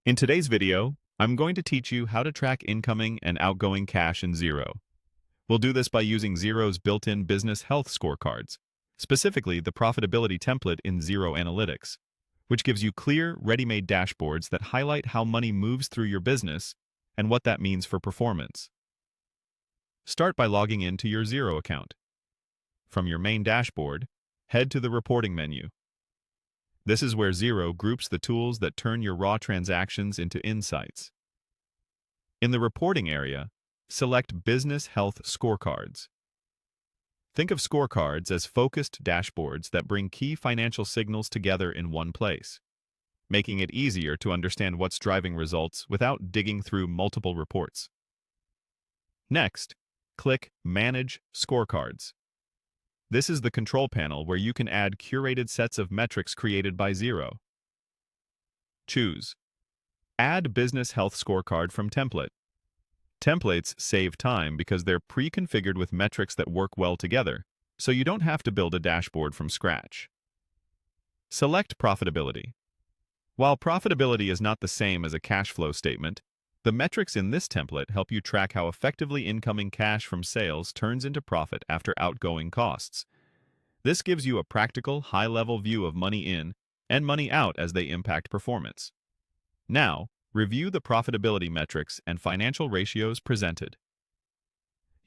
In today's video, I'm going to teach you how to track incoming and outgoing cash in Xero. We'll do this by using Xero's built-in Business Health Scorecards, specifically the Profitability template in Xero Analytics, which gives you clear, ready-made dashboards that highlight how money moves through your business and what that means for performance. Start by logging into your Xero account. From your main dashboard, head to the Reporting menu. This is where Xero groups the tools that turn your raw transactions into insights. In the reporting area, select Business Health Scorecards. Think of scorecards as focused dashboards that bring key financial signals together in one place, making it easier to understand what's driving results without digging through multiple reports. Next, click Manage Scorecards. This is the control panel where you can add curated sets of metrics created by Xero. Choose Add Business Health Scorecard from Template. Templates save time because they're pre-configured with metrics that work well together, so you don't have to build a dashboard from scratch. Select Profitability. While profitability is not the same as a cash flow statement, the metrics in this template help you track how effectively incoming cash from sales turns into profit after outgoing costs. This gives you a practical, high-level view of money in and money out as they impact performance. Now, review the profitability metrics and financial ratios presented.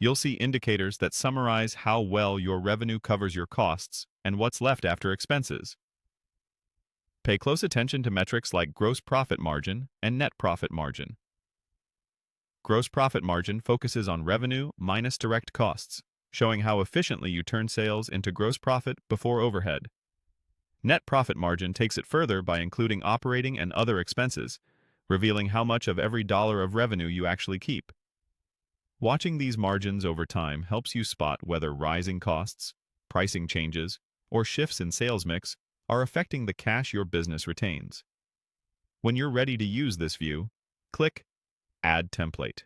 You'll see indicators that summarize how well your revenue covers your costs and what's left after expenses. Pay close attention to metrics like gross profit margin and net profit margin. Gross profit margin focuses on revenue minus direct costs, showing how efficiently you turn sales into gross profit before overhead. Net profit margin takes it further by including operating and other expenses, revealing how much of every dollar of revenue you actually keep. Watching these margins over time helps you spot whether rising costs, pricing changes, or shifts in sales mix are affecting the cash your business retains. When you're ready to use this view, click Add Template.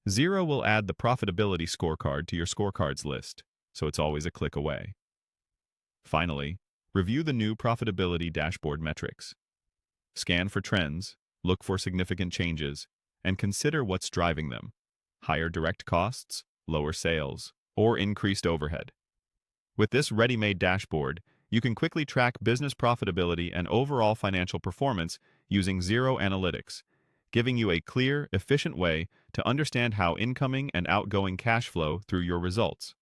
Xero will add the Profitability scorecard to your scorecards list, so it's always a click away. Finally, review the new Profitability dashboard metrics. Scan for trends, look for significant changes, and consider what's driving them: higher direct costs, lower sales, or increased overhead. With this ready-made dashboard, you can quickly track business profitability and overall financial performance using Xero Analytics, giving you a clear, efficient way to understand how incoming and outgoing cash flow through your results.